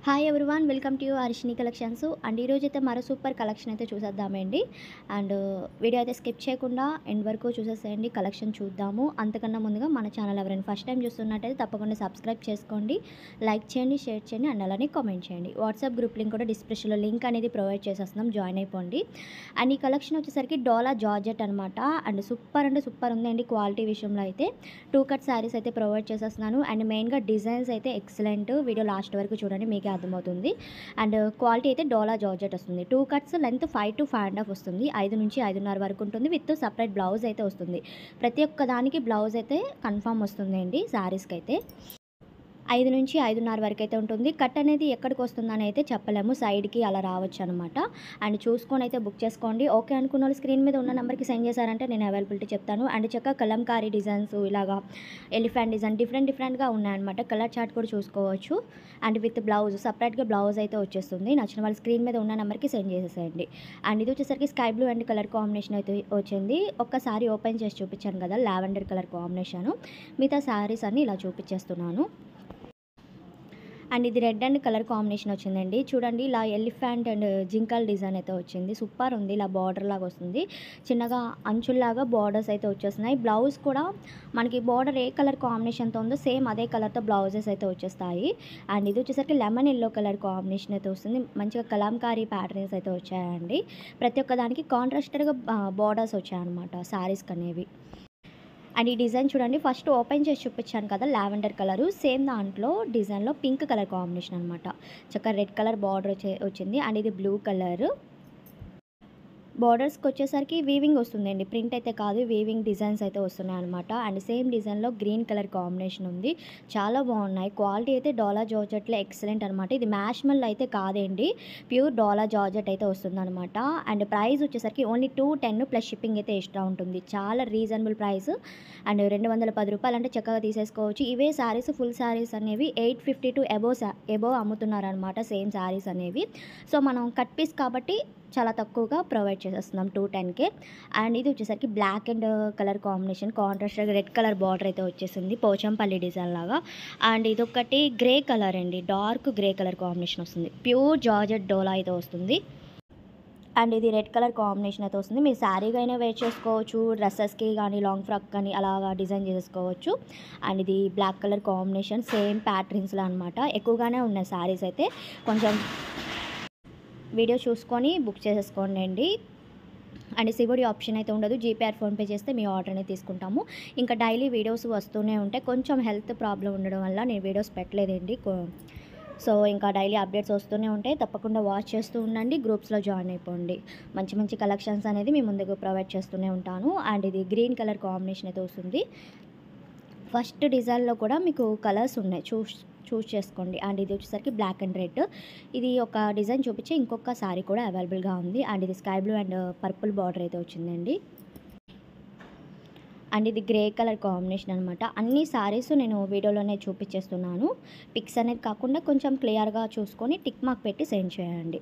Hi everyone, welcome to Harshini collections. And ఈరోజు అయితే మరో సూపర్ కలెక్షన్ అయితే చూసేద్దామండి. అండ్ వీడియో అయితే స్కిప్ చేయకుండా ఎండ్ వరకు చూసేసేయండి, కలెక్షన్ చూద్దాము. అంతకన్నా ముందుగా మన ఛానల్ ఎవరైనా ఫస్ట్ టైం చూస్తున్నట్టయితే తప్పకుండా సబ్స్క్రైబ్ చేసుకోండి, లైక్ చేయండి, షేర్ చేయండి అండ్ అలానే కామెంట్ చేయండి. వాట్సాప్ గ్రూప్ లింక్ కూడా డిస్క్రిప్షన్లో లింక్ అనేది ప్రొవైడ్ చేసేస్తున్నాం, జాయిన్ అయిపోండి. అండ్ ఈ కలెక్షన్ వచ్చేసరికి డోలా జార్జెట్ అనమాట. అండ్ సూపర్ అంటే సూపర్ ఉందండి. క్వాలిటీ విషయంలో అయితే 2 కట్ శారీస్ అయితే ప్రొవైడ్ చేసేస్తున్నాను. అండ్ మెయిన్గా డిజైన్స్ అయితే ఎక్సలెంట్. వీడియో లాస్ట్ వరకు చూడండి, మీకే అర్థమవుతుంది. అండ్ క్వాలిటీ అయితే డోలా జార్జెట్ వస్తుంది. 2 కట్స్ లెంత్ 5 to 5.5 వస్తుంది. 5 నుంచి 5.5 వరకు ఉంటుంది. విత్ సపరేట్ బ్లౌజ్ అయితే వస్తుంది. ప్రతి ఒక్క దానికి బ్లౌజ్ అయితే కన్ఫామ్ వస్తుంది అండి శారీస్కి అయితే. 5 నుంచి 5.5 వరకు అయితే ఉంటుంది. కట్ అనేది ఎక్కడికి వస్తుందని అయితే చెప్పలేము, సైడ్కి అలా రావచ్చు అనమాట. అండ్ చూసుకొని అయితే బుక్ చేసుకోండి. ఓకే అనుకున్న వాళ్ళు స్క్రీన్ మీద ఉన్న నెంబర్కి సెండ్ చేశారంటే నేను అవైలబిలిటీ చెప్తాను. అండ్ చక్కగా కలంకారీ డిజైన్స్, ఇలాగా ఎలిఫెంట్ డిజైన్ డిఫరెంట్ ఉన్నాయన్నమాట. కలర్ చార్ట్ కూడా చూసుకోవచ్చు. అండ్ విత్ బ్లౌజ్ సపరేట్గా బ్లౌజ్ అయితే వచ్చేస్తుంది. నచ్చిన వాళ్ళు స్క్రీన్ మీద ఉన్న నెంబర్కి సెండ్ చేసేసేయండి. అండ్ ఇది వచ్చేసరికి sky blue and colour combination అయితే వచ్చింది. ఒక్కసారి ఓపెన్ చేసి చూపించాను కదా, లావెండర్ కలర్ కాంబినేషను. మిగతా శారీస్ అన్ని ఇలా చూపించేస్తున్నాను. అండ్ ఇది రెడ్ అండ్ కలర్ కాంబినేషన్ వచ్చిందండి. చూడండి, ఇలా ఎలిఫెంట్ అండ్ జింకల్ డిజైన్ అయితే వచ్చింది. సూపర్ ఉంది. ఇలా బార్డర్ లాగా వస్తుంది, చిన్నగా అంచుల్లాగా బార్డర్స్ అయితే వచ్చేస్తున్నాయి. బ్లౌజ్ కూడా మనకి బార్డర్ ఏ కలర్ కాంబినేషన్తో ఉందో సేమ్ అదే కలర్తో బ్లౌజెస్ అయితే వచ్చేస్తాయి. అండ్ ఇది వచ్చేసరికి లెమన్ ఎల్లో కలర్ కాంబినేషన్ అయితే వస్తుంది. మంచిగా కలంకారీ ప్యాటర్న్స్ అయితే వచ్చాయండి. ప్రతి ఒక్క దానికి కాంట్రాస్టెడ్గా బార్డర్స్ వచ్చాయన్నమాట శారీస్కి అనేవి. అండ్ ఈ డిజైన్ చూడండి, ఫస్ట్ ఓపెన్ చేసి చూపించాను కదా లావెండర్ కలరు, సేమ్ దాంట్లో డిజైన్లో పింక్ కలర్ కాంబినేషన్ అనమాట. చక్కగా రెడ్ కలర్ బార్డర్ వచ్చింది. అండ్ ఇది బ్లూ కలర్. బార్డర్స్కి వచ్చేసరికి వీవింగ్ వస్తుందండి, ప్రింట్ అయితే కాదు, వీవింగ్ డిజైన్స్ అయితే వస్తున్నాయి అనమాట. అండ్ సేమ్ డిజైన్లో గ్రీన్ కలర్ కాంబినేషన్ ఉంది. చాలా బాగున్నాయి. క్వాలిటీ అయితే డోలా జార్జెట్లో ఎక్సలెంట్ అనమాట. ఇది మ్యాష్మల్ అయితే కాదండి, ప్యూర్ డోలా జార్జెట్ అయితే వస్తుంది అనమాట. అండ్ ప్రైస్ వచ్చేసరికి ఓన్లీ 210 ప్లస్ షిప్పింగ్ అయితే ఎక్స్ట్రా ఉంటుంది. చాలా రీజనబుల్ ప్రైస్. అండ్ 210 రూపాయలు అంటే చక్కగా తీసేసుకోవచ్చు. ఇవే శారీస్ ఫుల్ శారీస్ అనేవి 850 to ఎబో అమ్ముతున్నారనమాట, సేమ్ శారీస్ అనేవి. సో మనం కట్ పీస్ కాబట్టి చాలా తక్కువగా ప్రొవైడ్ చేసేస్తున్నాం 210కే. అండ్ ఇది వచ్చేసరికి black and colour combination, contrast red colour border అయితే వచ్చేసింది, పోచంపల్లి డిజైన్ లాగా. అండ్ ఇదొకటి గ్రే కలర్ అండి, డార్క్ గ్రే కలర్ కాంబినేషన్ వస్తుంది. ప్యూర్ జార్జెట్ డోలా అయితే వస్తుంది. అండ్ ఇది రెడ్ కలర్ కాంబినేషన్ అయితే వస్తుంది. మీరు శారీగా అయినా వేర్ చేసుకోవచ్చు, డ్రెస్సెస్కి కానీ లాంగ్ ఫ్రాక్ కానీ అలాగా డిజైన్ చేసుకోవచ్చు. అండ్ ఇది బ్లాక్ కలర్ కాంబినేషన్, సేమ్ ప్యాటర్న్స్లో అనమాట. ఎక్కువగానే ఉన్నాయి శారీస్ అయితే. కొంచెం వీడియో చూసుకొని బుక్ చేసేసుకోండి అండి. అండ్ సివడి ఆప్షన్ అయితే ఉండదు. జీపే ఆర్ ఫోన్పే చేస్తే మీ ఆర్డర్ అనేది తీసుకుంటాము. ఇంకా డైలీ వీడియోస్ వస్తూనే ఉంటాయి. కొంచెం హెల్త్ ప్రాబ్లం ఉండడం వల్ల నేను వీడియోస్ పెట్టలేదండి. సో ఇంకా డైలీ అప్డేట్స్ వస్తూనే ఉంటాయి. తప్పకుండా వాచ్ చేస్తూ ఉండండి, గ్రూప్స్లో జాయిన్ అయిపోండి. మంచి మంచి కలెక్షన్స్ అనేది మీ ముందుకు ప్రొవైడ్ చేస్తూనే ఉంటాను. అండ్ ఇది గ్రీన్ కలర్ కాంబినేషన్ అయితే వస్తుంది. ఫస్ట్ డిజైన్లో కూడా మీకు కలర్స్ ఉన్నాయి, చూస్ చేసుకోండి. అండ్ ఇది వచ్చేసరికి బ్లాక్ అండ్ రెడ్. ఇది ఒక డిజైన్ చూపించి ఇంకొక శారీ కూడా అవైలబుల్గా ఉంది. అండ్ ఇది sky blue and purple border అయితే వచ్చిందండి. అండ్ ఇది గ్రే కలర్ కాంబినేషన్ అనమాట. అన్ని శారీస్ నేను వీడియోలోనే చూపించేస్తున్నాను. పిక్స్ అనేది కాకుండా కొంచెం క్లియర్గా చూసుకొని టిక్ మార్క్ పెట్టి సెండ్ చేయండి.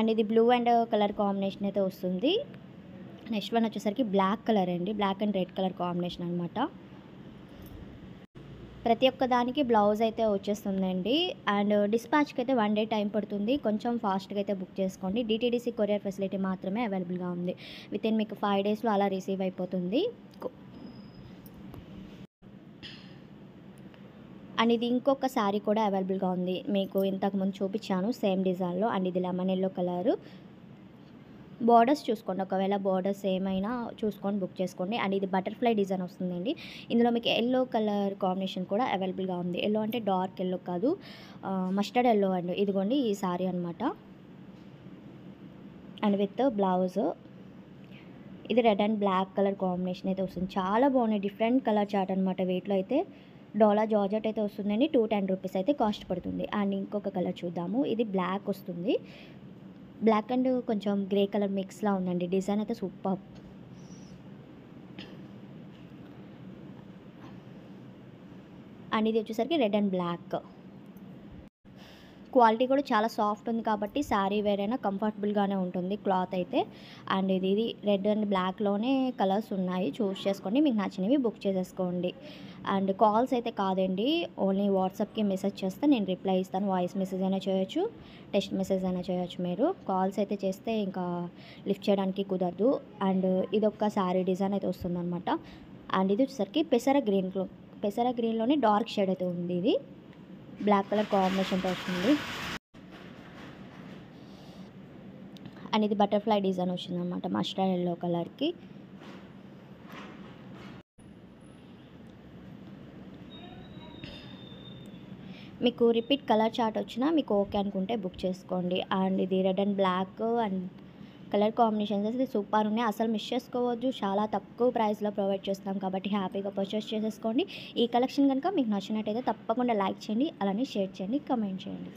అండ్ ఇది బ్లూ అండ్ కలర్ కాంబినేషన్ అయితే వస్తుంది. నెక్స్ట్ వన్ వచ్చేసరికి బ్లాక్ కలర్ అండి, black and red colour combination అనమాట. ప్రతి ఒక్క దానికి బ్లౌజ్ అయితే వచ్చేస్తుందండి. అండ్ డిస్పాచ్కి అయితే 1 day టైం పడుతుంది. కొంచెం ఫాస్ట్గా అయితే బుక్ చేసుకోండి. డిటీడీసీ కొరియర్ ఫెసిలిటీ మాత్రమే అవైలబుల్గా ఉంది. వితిన్ మీకు 5 daysలో అలా రిసీవ్ అయిపోతుంది. అండ్ ఇది ఇంకొక శారీ కూడా అవైలబుల్గా ఉంది, మీకు ఇంతకుముందు చూపించాను సేమ్ డిజైన్లో. అండ్ ఇది లెమన్ ఎల్లో కలరు. బార్డర్స్ చూసుకోండి, ఒకవేళ బార్డర్స్ ఏమైనా చూసుకొని బుక్ చేసుకోండి. అండ్ ఇది బటర్ఫ్లై డిజైన్ వస్తుందండి. ఇందులో మీకు ఎల్లో కలర్ కాంబినేషన్ కూడా అవైలబుల్గా ఉంది. ఎల్లో అంటే డార్క్ ఎల్లో కాదు, మస్టర్డ్ ఎల్లో అండి. ఇదిగోండి ఈ శారీ అనమాట. అండ్ విత్ బ్లౌజ్ ఇది red and black colour combination అయితే వస్తుంది. చాలా బాగున్నాయి, డిఫరెంట్ కలర్ చార్ట్ అనమాట. వెయిట్లో అయితే డోలా జార్జెట్ అయితే వస్తుందండి. 210 రూపీస్ అయితే కాస్ట్ పడుతుంది. అండ్ ఇంకొక కలర్ చూద్దాము. ఇది బ్లాక్ వస్తుంది, బ్లాక్ అండ్ కొంచెం గ్రే కలర్ మిక్స్లా ఉందండి. డిజైన్ అయితే సూపర్. అండ్ ఇది వచ్చేసరికి రెడ్ అండ్ బ్లాక్. క్వాలిటీ కూడా చాలా సాఫ్ట్ ఉంది కాబట్టి శారీ వేర్ అయినా కంఫర్టబుల్గానే ఉంటుంది క్లాత్ అయితే. అండ్ ఇది రెడ్ అండ్ బ్లాక్లోనే కలర్స్ ఉన్నాయి, చూస్ చేసుకోండి, మీకు నచ్చినవి బుక్ చేసేసుకోండి. అండ్ కాల్స్ అయితే కాదండి, ఓన్లీ వాట్సాప్కి మెసేజ్ చేస్తే నేను రిప్లై ఇస్తాను. వాయిస్ మెసేజ్ అయినా చేయొచ్చు, టెక్స్ట్ మెసేజ్ అయినా చేయొచ్చు. మీరు కాల్స్ అయితే చేస్తే ఇంకా లిఫ్ట్ చేయడానికి కుదరదు. అండ్ ఇదొక శారీ డిజైన్ అయితే వస్తుందన్నమాట. అండ్ ఇది వచ్చేసరికి పెసర గ్రీన్లోనే డార్క్ షేడ్ అయితే ఉంది. ఇది బ్లాక్ కలర్ కాంబినేషన్తో వస్తుంది. అండ్ ఇది బటర్ఫ్లై డిజైన్ వచ్చిందనమాట మస్టర్డ్ ఎల్లో కలర్కి. మీకు రిపీట్ కలర్ చార్ట్ వచ్చినా మీకు ఓకే అనుకుంటే బుక్ చేసుకోండి. అండ్ ఇది red and black and colour combinations అయితే సూపర్ ఉన్నాయి, అసలు మిస్ చేసుకోవద్దు. చాలా తక్కువ ప్రైస్లో ప్రొవైడ్ చేస్తాం కాబట్టి హ్యాపీగా పర్చేస్ చేసేసుకోండి. ఈ కలెక్షన్ కనుక మీకు నచ్చినట్టయితే తప్పకుండా లైక్ చేయండి, అలానే షేర్ చేయండి, కమెంట్ చేయండి.